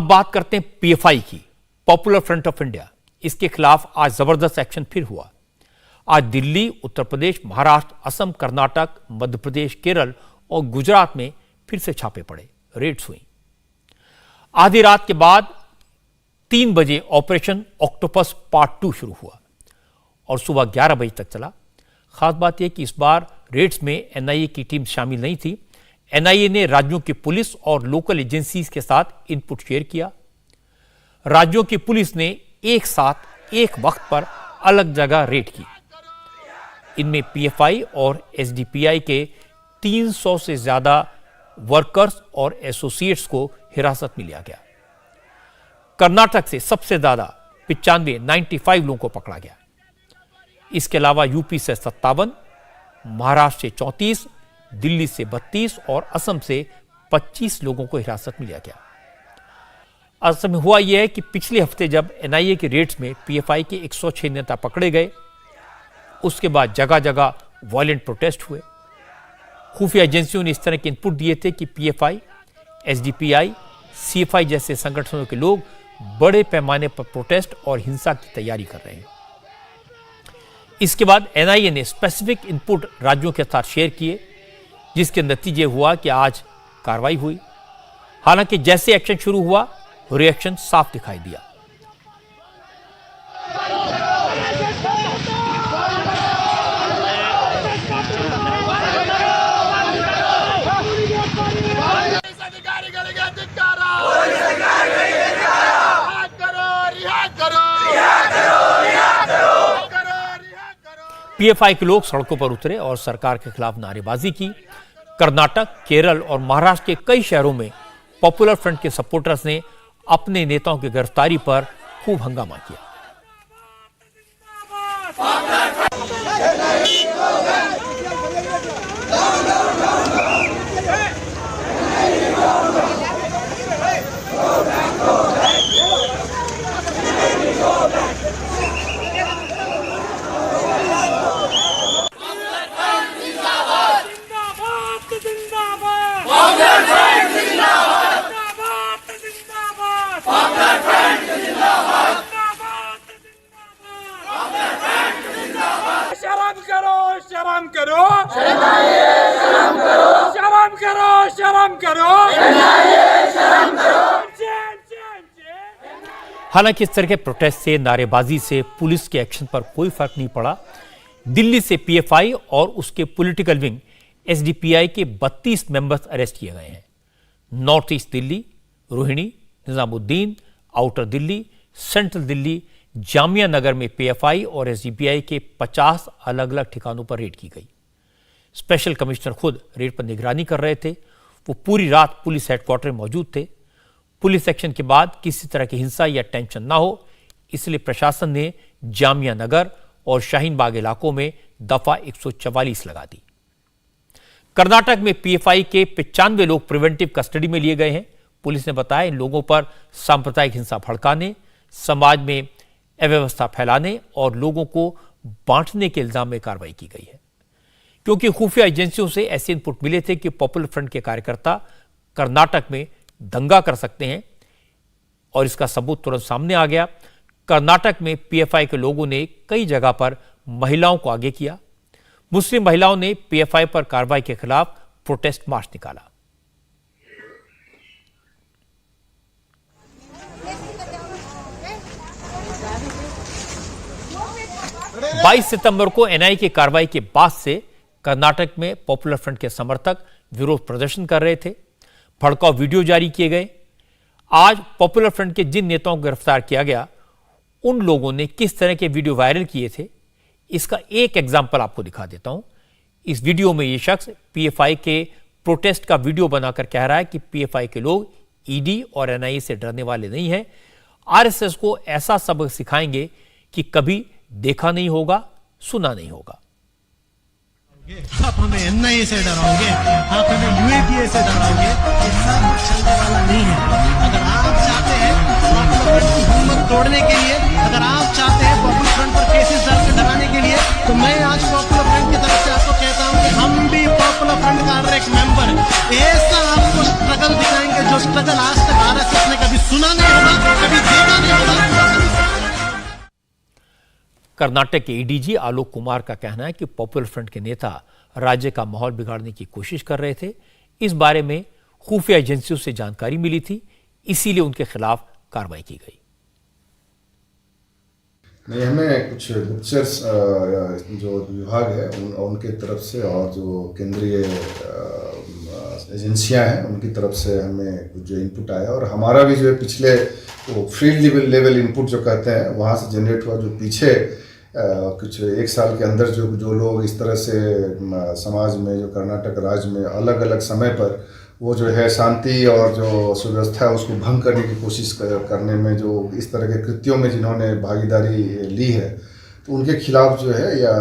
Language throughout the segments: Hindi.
अब बात करते हैं पीएफआई की, पॉपुलर फ्रंट ऑफ इंडिया। इसके खिलाफ आज जबरदस्त एक्शन फिर हुआ। आज दिल्ली, उत्तर प्रदेश, महाराष्ट्र, असम, कर्नाटक, मध्य प्रदेश, केरल और गुजरात में फिर से छापे पड़े, रेड्स हुई। आधी रात के बाद 3 बजे ऑपरेशन ऑक्टोपस पार्ट 2 शुरू हुआ और सुबह 11 बजे तक चला। खास बात यह कि इस बार रेड्स में एनआईए की टीम शामिल नहीं थी। एनआईए ने राज्यों की पुलिस और लोकल एजेंसीज के साथ इनपुट शेयर किया। राज्यों की पुलिस ने एक साथ एक वक्त पर अलग जगह रेड की। इनमें पीएफआई और एसडीपीआई के 300 से ज्यादा वर्कर्स और एसोसिएट्स को हिरासत में लिया गया। कर्नाटक से सबसे ज्यादा 95 लोगों को पकड़ा गया। इसके अलावा यूपी से 57, महाराष्ट्र से 34, दिल्ली से 32 और असम से 25 लोगों को हिरासत में लिया गया। असम में हुआ यह है कि पिछले हफ्ते जब एनआईए के रेड्स में पीएफआई के 106 नेता पकड़े गए, उसके बाद जगह जगह वायलेंट प्रोटेस्ट हुए। खुफिया एजेंसियों ने इस तरह के इनपुट दिए थे कि पीएफआई, एसडीपीआई, सीएफआई जैसे संगठनों के लोग बड़े पैमाने पर प्रोटेस्ट और हिंसा की तैयारी कर रहे हैं। इसके बाद एनआईए ने स्पेसिफिक इनपुट राज्यों के साथ शेयर किए, जिसके नतीजे हुआ कि आज कार्रवाई हुई। हालांकि जैसे एक्शन शुरू हुआ, रिएक्शन साफ दिखाई दिया। पीएफआई के लोग सड़कों पर उतरे और सरकार के खिलाफ नारेबाजी की। कर्नाटक, केरल और महाराष्ट्र के कई शहरों में पॉपुलर फ्रंट के सपोर्टर्स ने अपने नेताओं की गिरफ्तारी पर खूब हंगामा किया। शर्म करो, शर्म करो, शर्म करो, शर्म करो, शर्म करो। हालांकि इस तरह के प्रोटेस्ट से, नारेबाजी से पुलिस के एक्शन पर कोई फर्क नहीं पड़ा। दिल्ली से पीएफआई और उसके पॉलिटिकल विंग एसडीपीआई के 32 मेंबर्स अरेस्ट किए गए हैं। North east Delhi, Rohini, Nizamuddin, outer Delhi, central Delhi, Jamia Nagar में पीएफआई और एसडीपीआई के 50 अलग अलग ठिकानों पर रेड की गई। स्पेशल कमिश्नर खुद रेड पर निगरानी कर रहे थे। वो पूरी रात पुलिस हेडक्वार्टर में मौजूद थे। पुलिस एक्शन के बाद किसी तरह की हिंसा या टेंशन ना हो, इसलिए प्रशासन ने जामिया नगर और शाहीन बाग इलाकों में दफा 144 लगा दी। कर्नाटक में पीएफआई के 95 लोग प्रिवेंटिव कस्टडी में लिए गए हैं। पुलिस ने बताया इन लोगों पर सांप्रदायिक हिंसा भड़काने, समाज में अव्यवस्था फैलाने और लोगों को बांटने के इल्जाम में कार्रवाई की गई है। क्योंकि खुफिया एजेंसियों से ऐसे इनपुट मिले थे कि पॉपुलर फ्रंट के कार्यकर्ता कर्नाटक में दंगा कर सकते हैं और इसका सबूत तुरंत सामने आ गया। कर्नाटक में पीएफआई के लोगों ने कई जगह पर महिलाओं को आगे किया। मुस्लिम महिलाओं ने पीएफआई पर कार्रवाई के खिलाफ प्रोटेस्ट मार्च निकाला। बाईस सितंबर को एनआईए की कार्रवाई के बाद से कर्नाटक में पॉपुलर फ्रंट के समर्थक विरोध प्रदर्शन कर रहे थे। भड़काऊ वीडियो जारी किए गए। आज पॉपुलर फ्रंट के जिन नेताओं को गिरफ्तार किया गया, उन लोगों ने किस तरह के वीडियो वायरल किए थे, इसका एक एग्जाम्पल आपको दिखा देता हूं। इस वीडियो में यह शख्स पीएफआई के प्रोटेस्ट का वीडियो बनाकर कह रहा है कि पीएफआई के लोग ईडी और एनआईए से डरने वाले नहीं हैं, आरएसएस को ऐसा सबक सिखाएंगे कि कभी देखा नहीं होगा, सुना नहीं होगा। आप हमें एनआईए से डराओगे, आप हमें यूएपीए से डराओगे, ये सब चलने वाला नहीं है। अगर आप चाहते हैं पॉपुलर फ्रंट की हिम्मत तोड़ने के लिए, अगर आप चाहते हैं पॉपुलर फ्रंट पर केसेस डाल के डराने के लिए, तो मैं आज पॉपुलर फ्रंट की तरफ से आपको कहता हूं कि हम भी पॉपुलर फ्रंट का हर एक मेंबर ऐसा आपको स्ट्रगल दिखाएंगे जो स्ट्रगल आज तक आरएसएस ने कभी सुना नहीं। कर्नाटक के एडीजी आलोक कुमार का कहना है कि पॉपुलर फ्रंट के नेता राज्य का माहौल बिगाड़ने की कोशिश कर रहे थे। इस बारे में खुफिया एजेंसियों से जानकारी मिली थी, इसीलिए उनके खिलाफ कार्रवाई की गई। नहीं, हमें कुछ गुप्तचर जो विभाग है उनके तरफ से और जो केंद्रीय एजेंसियां हैं उनकी तरफ से हमें कुछ जो इनपुट आया, और हमारा भी जो है पिछले वो फील्ड लेवल इनपुट जो कहते हैं वहाँ से जनरेट हुआ, जो पीछे कुछ एक साल के अंदर जो लोग इस तरह से समाज में, जो कर्नाटक राज्य में अलग अलग समय पर वो जो है शांति और जो सुव्यवस्था है उसको भंग करने की कोशिश करने में, जो इस तरह के कृत्यों में जिन्होंने भागीदारी ली है, तो उनके खिलाफ जो है या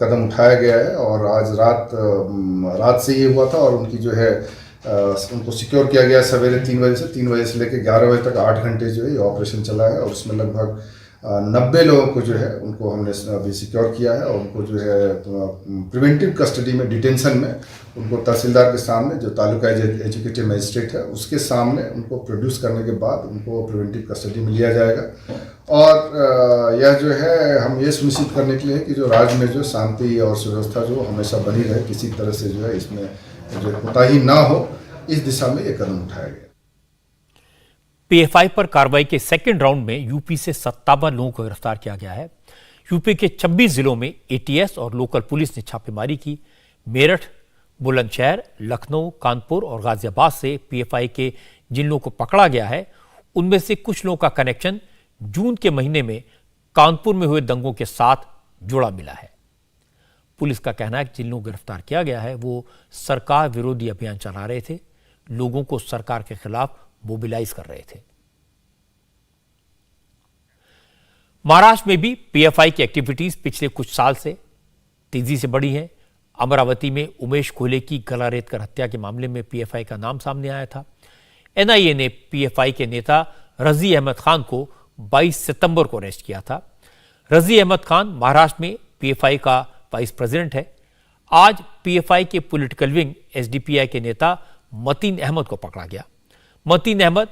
कदम उठाया गया है। और आज रात से ये हुआ था, और उनकी जो है उनको सिक्योर किया गया सवेरे 3 बजे से लेकर 11 बजे तक 8 घंटे जो है ये ऑपरेशन चला है, और उसमें लगभग 90 लोगों को जो है उनको हमने अभी सिक्योर किया है, और उनको जो है प्रिवेंटिव कस्टडी में, डिटेंशन में, उनको तहसीलदार के सामने, जो तालुका एजुकेटिव मजिस्ट्रेट है उसके सामने उनको प्रोड्यूस करने के बाद उनको प्रिवेंटिव कस्टडी में लिया जाएगा। और यह जो है हम ये सुनिश्चित करने के लिए कि जो राज्य में जो शांति और सुव्यवस्था जो हमेशा बनी रहे, किसी तरह से जो है इसमें जो कोताही ना हो, इस दिशा में ये कदम उठाया गया। पीएफआई पर कार्रवाई के सेकेंड राउंड में यूपी से 57 लोगों को गिरफ्तार किया गया है। यूपी के 26 जिलों में एटीएस और लोकल पुलिस ने छापेमारी की। मेरठ, बुलंदशहर, लखनऊ, कानपुर और गाजियाबाद से पीएफआई के जिन लोगों को पकड़ा गया है उनमें से कुछ लोगों का कनेक्शन जून के महीने में कानपुर में हुए दंगों के साथ जुड़ा मिला है। पुलिस का कहना है कि जिन लोगों को गिरफ्तार किया गया है वो सरकार विरोधी अभियान चला रहे थे, लोगों को सरकार के खिलाफ मोबिलाइज कर रहे थे। महाराष्ट्र में भी पीएफआई की एक्टिविटीज पिछले कुछ साल से तेजी से बढ़ी है। अमरावती में उमेश खोले की गला रेत कर हत्या के मामले में पीएफआई का नाम सामने आया था। एनआईए ने पीएफआई के नेता रजी अहमद खान को 22 सितंबर को अरेस्ट किया था। रजी अहमद खान महाराष्ट्र में पीएफआई का वाइस प्रेसिडेंट है। आज पीएफआई के पॉलिटिकल विंग एसडीपीआई के नेता मतीन अहमद को पकड़ा गया। मतीन अहमद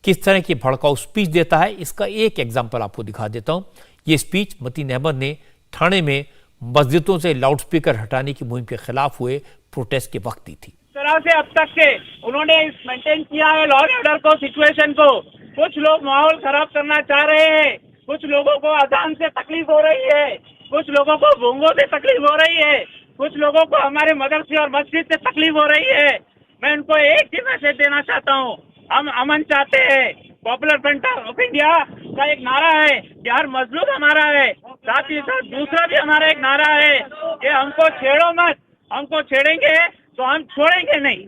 किस तरह की भड़काऊ स्पीच देता है, इसका एक एग्जाम्पल आपको दिखा देता हूं। यह स्पीच मतीन अहमद ने ठाणे में मस्जिदों से लाउडस्पीकर हटाने की मुहिम के खिलाफ हुए प्रोटेस्ट के वक्त दी थी। तरह से अब तक के उन्होंने मेंटेन किया है लॉ एंड ऑर्डर को, सिचुएशन को। कुछ लोग माहौल खराब करना चाह रहे हैं, कुछ लोगों को अजान से तकलीफ हो रही है, कुछ लोगों को बोंगो से तकलीफ हो रही है, कुछ लोगों को हमारे मदरसे और मस्जिद से तकलीफ हो रही है। मैं उनको एक ही मैसेज देना चाहता हूँ, हम अमन चाहते हैं। पॉपुलर फ्रंट ऑफ इंडिया का एक नारा है कि हर मजलूम हमारा है, साथ ही साथ दूसरा भी हमारा एक नारा है कि हमको छेड़ो मत, हमको छेड़ेंगे तो हम छोड़ेंगे नहीं।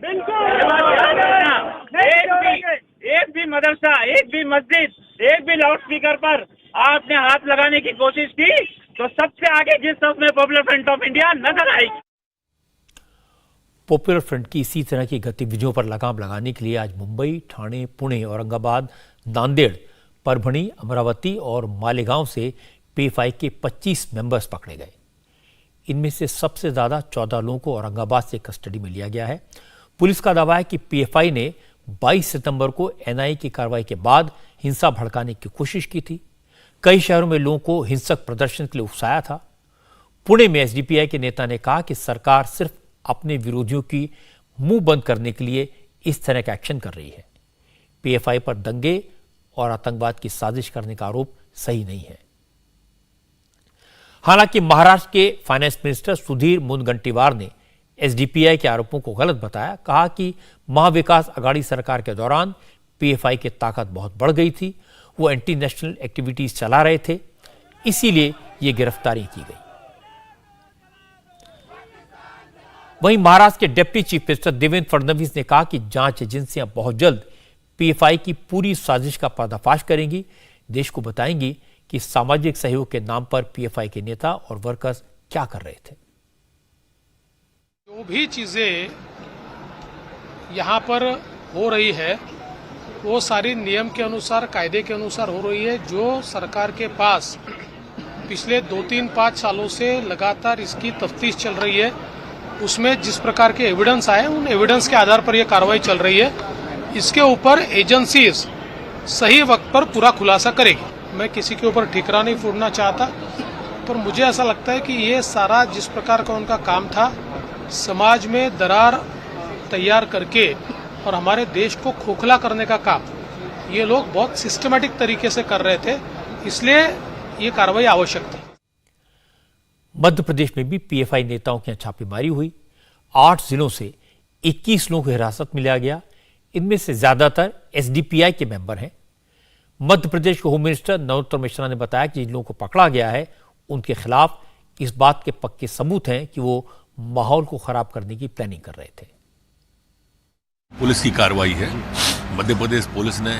एक भी मदरसा, एक भी मस्जिद, एक भी लाउड स्पीकर पर आपने हाथ लगाने की कोशिश की तो सबसे आगे जिस सब में पॉपुलर फ्रंट ऑफ इंडिया नजर आएगी। पॉपुलर फ्रंट की इसी तरह की गतिविधियों पर लगाम लगाने के लिए आज मुंबई, ठाणे, पुणे, औरंगाबाद, नांदेड़, परभणी, अमरावती और मालेगांव से पीएफआई के 25 मेंबर्स पकड़े गए। इनमें से सबसे ज्यादा 14 लोगों को औरंगाबाद से कस्टडी में लिया गया है। पुलिस का दावा है कि पीएफआई ने 22 सितंबर को एनआईए की कार्रवाई के बाद हिंसा भड़काने की कोशिश की थी। कई शहरों में लोगों को हिंसक प्रदर्शन के लिए उकसाया था। पुणे में एसडीपीआई के नेता ने कहा कि सरकार सिर्फ अपने विरोधियों की मुंह बंद करने के लिए इस तरह का एक्शन कर रही है। पीएफआई पर दंगे और आतंकवाद की साजिश करने का आरोप सही नहीं है। हालांकि महाराष्ट्र के फाइनेंस मिनिस्टर सुधीर मुनगंटीवार ने एसडीपीआई के आरोपों को गलत बताया। कहा कि महाविकास अघाड़ी सरकार के दौरान पीएफआई की ताकत बहुत बढ़ गई थी, वो एंटी नेशनल एक्टिविटीज चला रहे थे, इसीलिए ये गिरफ्तारी की गई। वहीं महाराष्ट्र के deputy chief minister Devendra Fadnavis ने कहा कि जांच एजेंसियां बहुत जल्द पीएफआई की पूरी साजिश का पर्दाफाश करेंगी, देश को बताएंगी कि सामाजिक सहयोग के नाम पर पीएफआई के नेता और वर्कर्स क्या कर रहे थे। जो भी चीजें यहाँ पर हो रही है वो सारी नियम के अनुसार, कायदे के अनुसार हो रही है। जो सरकार के पास पिछले 2-3-5 सालों से लगातार इसकी तफ्तीश चल रही है, उसमें जिस प्रकार के एविडेंस आए उन एविडेंस के आधार पर यह कार्रवाई चल रही है। इसके ऊपर एजेंसीज सही वक्त पर पूरा खुलासा करेगी। मैं किसी के ऊपर ठिकरा नहीं फोड़ना चाहता। पर मुझे ऐसा लगता है कि ये सारा जिस प्रकार का उनका काम था, समाज में दरार तैयार करके और हमारे देश को खोखला करने का काम ये लोग बहुत सिस्टमैटिक तरीके से कर रहे थे, इसलिए ये कार्रवाई आवश्यक थी। मध्य प्रदेश में भी पीएफआई नेताओं की छापेमारी हुई। 8 जिलों से 21 लोगों को हिरासत में लिया गया। इनमें से ज्यादातर एसडीपीआई के मेंबर हैं। मध्य प्रदेश के होम मिनिस्टर नरोत्तम मिश्रा ने बताया कि जिन लोगों को पकड़ा गया है उनके खिलाफ इस बात के पक्के सबूत हैं कि वो माहौल को खराब करने की प्लानिंग कर रहे थे। पुलिस की कार्रवाई है। मध्य प्रदेश पुलिस ने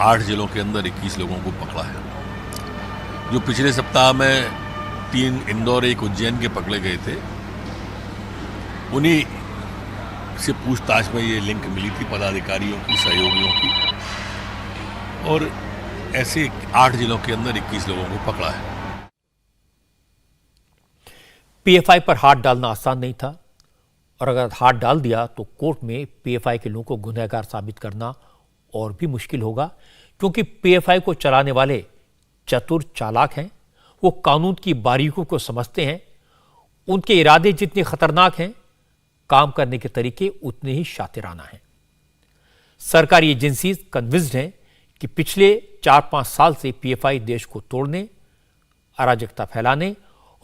8 जिलों के अंदर 21 लोगों को पकड़ा है। जो पिछले सप्ताह में 3 इंदौर, 1 उज्जैन के पकड़े गए थे, उन्हीं से पूछताछ में ये लिंक मिली थी पदाधिकारियों की, सहयोगियों की, और ऐसे 8 जिलों के अंदर 21 लोगों को पकड़ा है। पीएफआई पर हाथ डालना आसान नहीं था, और अगर हाथ डाल दिया तो कोर्ट में पीएफआई के लोगों को गुनहगार साबित करना और भी मुश्किल होगा, क्योंकि पीएफआई को चलाने वाले चतुर चालाक हैं। वो कानून की बारीकियों को समझते हैं। उनके इरादे जितने खतरनाक हैं, काम करने के तरीके उतने ही शातिराना हैं। सरकारी एजेंसी कन्विंस्ड हैं कि पिछले 4-5 साल से पीएफआई देश को तोड़ने, अराजकता फैलाने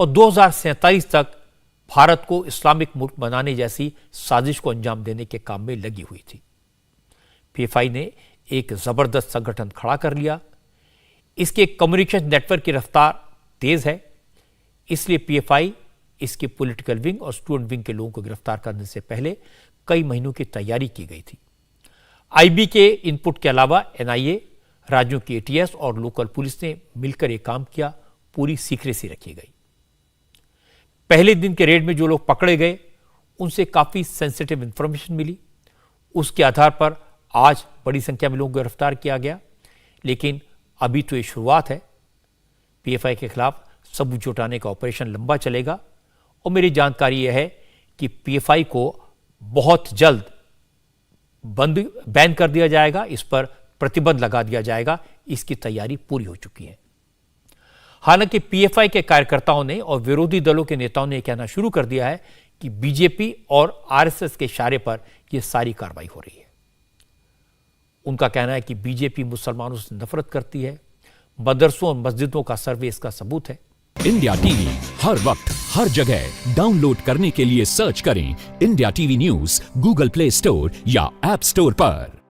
और 2047 तक भारत को इस्लामिक मुल्क बनाने जैसी साजिश को अंजाम देने के काम में लगी हुई थी। पीएफआई ने एक जबरदस्त संगठन खड़ा कर लिया। इसके कम्युनिकेशन नेटवर्क की रफ्तार तेज है, इसलिए पीएफआई, इसके पॉलिटिकल विंग और स्टूडेंट विंग के लोगों को गिरफ्तार करने से पहले कई महीनों की तैयारी की गई थी। आईबी के इनपुट के अलावा एनआईए, राज्यों की एटीएस और लोकल पुलिस ने मिलकर यह काम किया। पूरी सीक्रेसी रखी गई। पहले दिन के रेड में जो लोग पकड़े गए उनसे काफी सेंसिटिव इंफॉर्मेशन मिली। उसके आधार पर आज बड़ी संख्या में लोगों को गिरफ्तार किया गया, लेकिन अभी तो ये शुरुआत है। पीएफआई के खिलाफ सबूत जुटाने का ऑपरेशन लंबा चलेगा और मेरी जानकारी यह है कि पीएफआई को बहुत जल्द बैन कर दिया जाएगा, इस पर प्रतिबंध लगा दिया जाएगा। इसकी तैयारी पूरी हो चुकी है। हालांकि पीएफआई के कार्यकर्ताओं ने और विरोधी दलों के नेताओं ने कहना शुरू कर दिया है कि बीजेपी और आरएसएस के इशारे पर यह सारी कार्रवाई हो रही है। उनका कहना है कि बीजेपी मुसलमानों से नफरत करती है। मदरसों और मस्जिदों का सर्वे इसका सबूत है। इंडिया टीवी हर वक्त हर जगह डाउनलोड करने के लिए सर्च करें India TV news Google play store या ऐप स्टोर पर।